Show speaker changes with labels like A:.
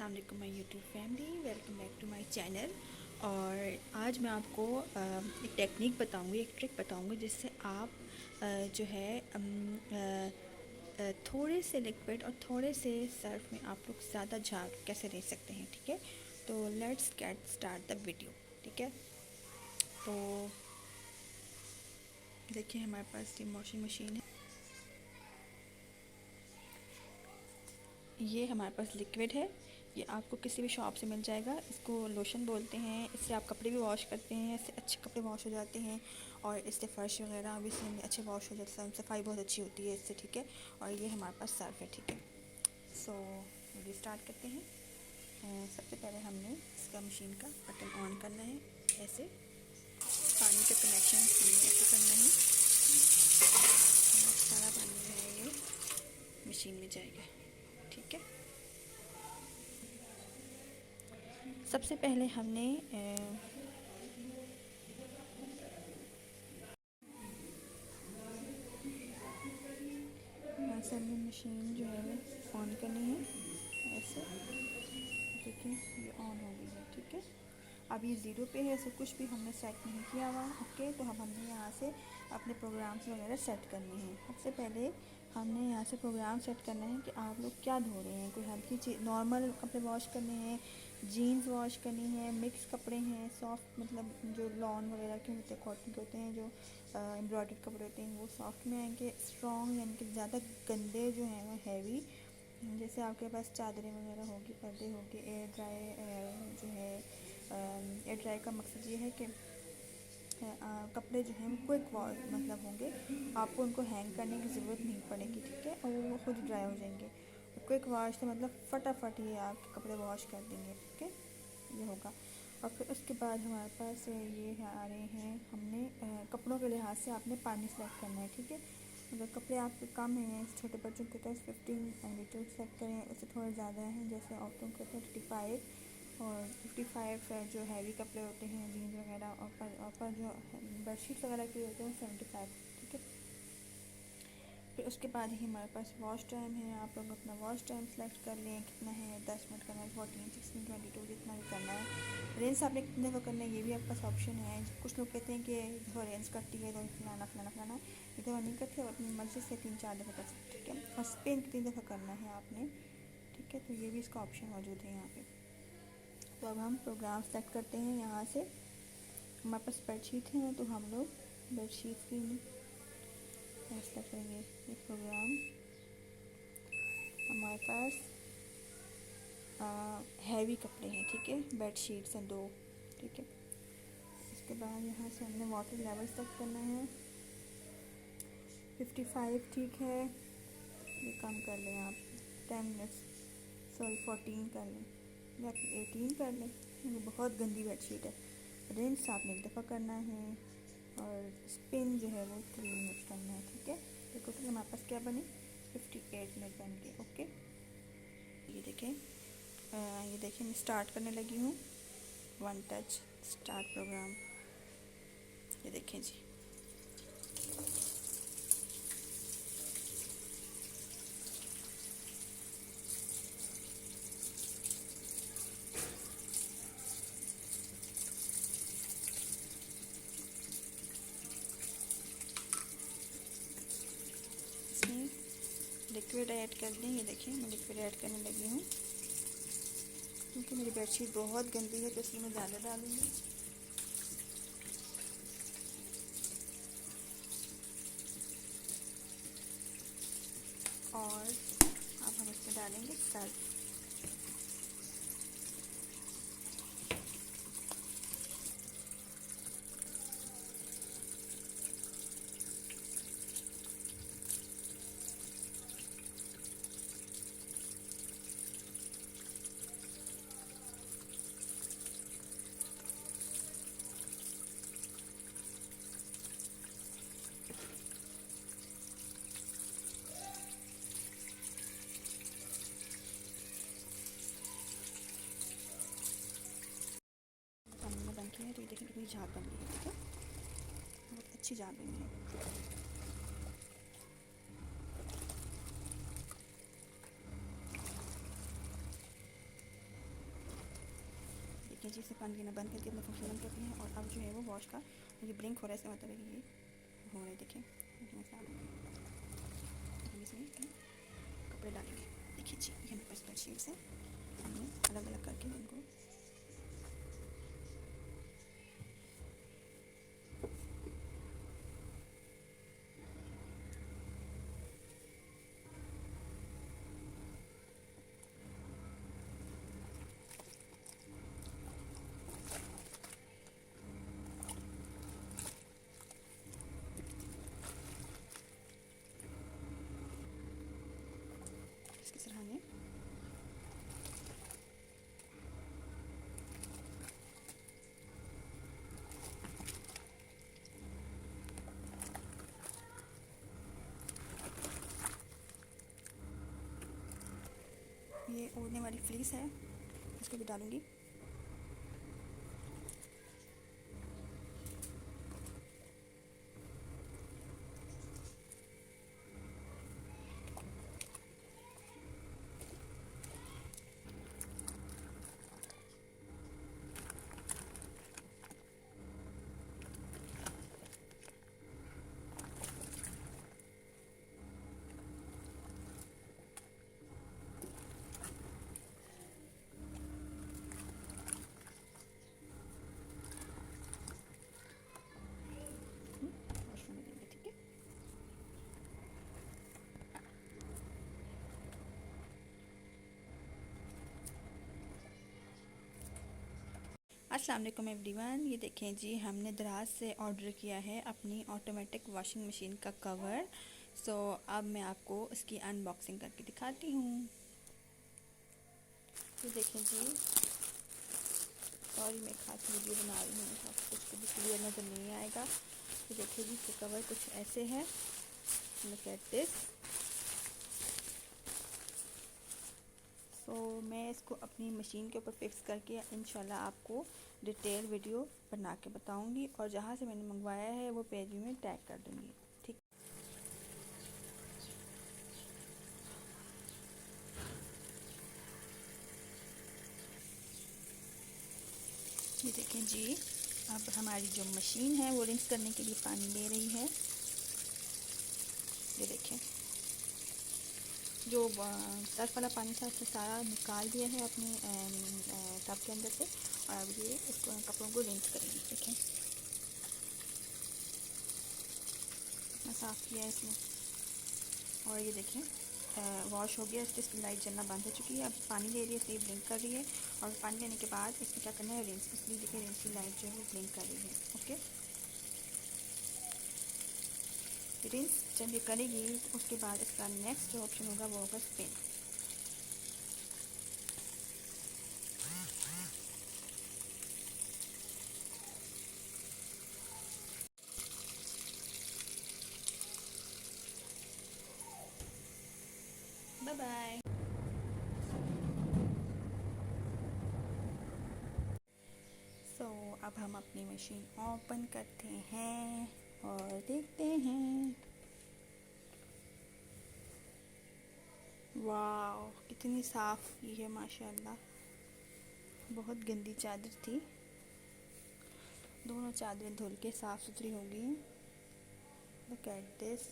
A: अस्सलाम वालेकुम my YouTube family, welcome back to my channel. और आज मैं आपको एक टेक्निक बताऊंगी, एक ट्रिक बताऊंगी जिससे आप जो है थोड़े से लिक्विड और थोड़े से सर्फ में आप लोग ज़्यादा झाग कैसे ले सकते हैं। ठीक है, तो let's get start the video. ठीक है, तो देखिए हमारे पास ये वॉशिंग मशीन है, ये हमारे पास लिक्विड है। ये आपको किसी भी शॉप से मिल जाएगा। इसको लोशन बोलते हैं। इससे आप कपड़े भी वॉश करते हैं, इससे अच्छे कपड़े वॉश हो जाते हैं और इससे फ़र्श वगैरह भी इससे अच्छे वॉश हो जाते हैं, सफाई बहुत अच्छी होती है इससे। ठीक है, और ये हमारे पास सर्फ है। ठीक है, सो ये स्टार्ट करते हैं। सबसे पहले हमने इसका मशीन का बटन ऑन करना है। ऐसे पानी का कनेक्शन ऐसे करना है और सारा पानी जो है ये मशीन में जाएगा। ठीक है, सबसे पहले हमने ऐसे हमने मशीन जो है ऑन करनी है। ऐसे देखिए ये ऑन हो गई है। ठीक है, अब ये ज़ीरो पे है, ऐसे कुछ भी हमने सेट नहीं किया हुआ। ओके, तो हम हमने यहाँ से अपने प्रोग्राम्स वगैरह सेट करने हैं। सबसे पहले हमने यहाँ से प्रोग्राम सेट करना है कि आप लोग क्या धो रहे हैं। कोई हल्की चीज़, नॉर्मल कपड़े वॉश करने हैं, जीन्स वॉश करनी है, मिक्स कपड़े हैं, सॉफ्ट मतलब जो लॉन वगैरह के होते हैं, कॉटन के होते हैं, जो एम्ब्रॉयडर्ड कपड़े होते हैं वो सॉफ्ट में आएंगे। स्ट्रॉन्ग यानी कि ज़्यादा गंदे जो हैं वो हैवी, जैसे आपके पास चादरें वगैरह होगी, पर्दे होंगे। एयर ड्राई जो है, एयर ड्राई का मकसद ये है कि कपड़े जो हैं वो क्विक मतलब होंगे, आपको उनको हैंग करने की ज़रूरत नहीं पड़ेगी। ठीक है, और वो खुद ड्राई हो जाएंगे। क्विक वॉश से मतलब फटाफट ये आपके कपड़े वॉश कर देंगे। ठीक है, ये होगा। और फिर उसके बाद हमारे पास ये आ रहे हैं, हमने कपड़ों के लिहाज से आपने पानी सेलेक्ट करना है। ठीक है, अगर कपड़े आपके कम हैं, छोटे बच्चों के पास 15 लीटर सेलेक्ट करें, उससे थोड़े ज़्यादा हैं, जैसे औरतों के होते हैं 35 और 55 जो हैवी कपड़े होते हैं जीन्स वगैरह, और पर जो बेडशीट वगैरह के होते हैं 75। ठीक है, फिर उसके बाद ही हमारे पास वॉश टाइम है। आप लोग अपना वॉश टाइम सेलेक्ट कर लें, कितना है, 10 मिनट करना है, 14, 16, 22, जितना भी करना है। रेंस आपने कितने दफ़ा करना है ये भी आपके पास ऑप्शन है। कुछ लोग कहते हैं कि दफ़ा रेंस करती है तो फलाना फलाना फलाना, ये दफ़ा नहीं करते, अपनी मर्ज़ी से 3-4 दफ़ा कर सकते। ठीक है, और स्पिन कितनी दफ़ा करना है आपने। ठीक है, तो ये भी इसका ऑप्शन मौजूद है यहाँ पे। तो अब हम प्रोग्राम सेलेक्ट करते हैं यहाँ से। हमारे पास बेडशीट है तो हम लोग बेडशीट की फैसला करेंगे। ये प्रोग्राम हमारे पास हैवी कपड़े हैं। ठीक है, बेड शीट्स हैं 2। ठीक है, इसके बाद यहाँ से हमने वाटर लेवल सेट करना है। 55 ठीक है, ये कम कर लें आप, 10 मिनट्स, सॉरी 14 कर लें या 18 कर लें, ये बहुत गंदी बेड शीट है। रिंस आपने एक दफ़ा करना है और स्पिन जो है वो 3 मिनट करना है। ठीक है, तो टोटल हमारे पास क्या बने, 58 मिनट बन गए। ओके, ये देखें, ये देखिए मैं स्टार्ट करने लगी हूँ। वन टच स्टार्ट प्रोग्राम, ये देखें जी। इसमें लिक्विड ऐड कर दें। ये देखिए मैं लिक्विड ऐड करने लगी हूँ, क्योंकि मेरी बेडशीट बहुत गंदी है तो इसलिए मैं ज़्यादा डालूँगी। और अब हम इसमें डालेंगे सर्फ। हमने बन किया है तो ये देखिए कितनी झाग बन गई है। ठीक है, बहुत अच्छी झाग बनी है। देखिए जी, इसे पानी देना बंद करके अपना फंक्शन बंद करते हैं। और अब जो है वो वॉश का ये ब्लिंक हो रहा है, इसका मतलब है कि ये हो रहा है। देखिए हम इसमें कपड़े डालेंगे। देखिए जी, ये हमारे पास बेडशीट्स हैं, हमने अलग अलग करके इनको इसके सराहने ये ओढ़ने वाली फ्लीस है, इसको भी डालूंगी। वॉशरूम में देंगे, ठीक है। अस्सलाम वालेकुम एवरीवन, ये देखें जी, हमने दराज से ऑर्डर किया है अपनी ऑटोमेटिक वॉशिंग मशीन का कवर। सो अब मैं आपको इसकी अनबॉक्सिंग करके दिखाती हूँ। ये देखें जी, सॉरी मैं खास वीडियो बना रही हूँ, आपको कुछ भी क्लियर नज़र नहीं आएगा। ये देखिए जी, इसका कवर कुछ ऐसे है। Look at this. सो मैं इसको अपनी मशीन के ऊपर फिक्स करके इंशाल्लाह आपको डिटेल वीडियो बना के बताऊंगी, और जहाँ से मैंने मंगवाया है वो पेज में टैग कर दूंगी, ठीक। ये देखें जी, अब हमारी जो मशीन है वो रिंस करने के लिए पानी ले रही है। ये देखें, जो सर्फ वाला पानी था उससे सारा निकाल दिया है अपने टब के अंदर से, और अब ये इसको कपड़ों को रिंस करेंगे। देखें कितना साफ़ किया है इसने। और ये देखें वॉश हो गया, इसकी लाइट जलना बंद हो चुकी है। अब पानी ले रही है, इसलिए ब्लिंक कर रही है। और पानी लेने के बाद इसमें क्या करना है, रिंस। इसलिए देखिए रिंस की लाइट जो है वो ब्लिंक कर रही है। ओके, रिंस जब ये करेगी तो उसके बाद इसका नेक्स्ट जो ऑप्शन होगा वो होगा स्पिन। Bye bye. सो अब हम अपनी मशीन ओपन करते हैं और देखते हैं। वाह, कितनी साफ़ की है माशाल्लाह। बहुत गंदी चादर थी, दोनों चादरें धुल के साफ़ सुथरी हो गई हैं। Look at this.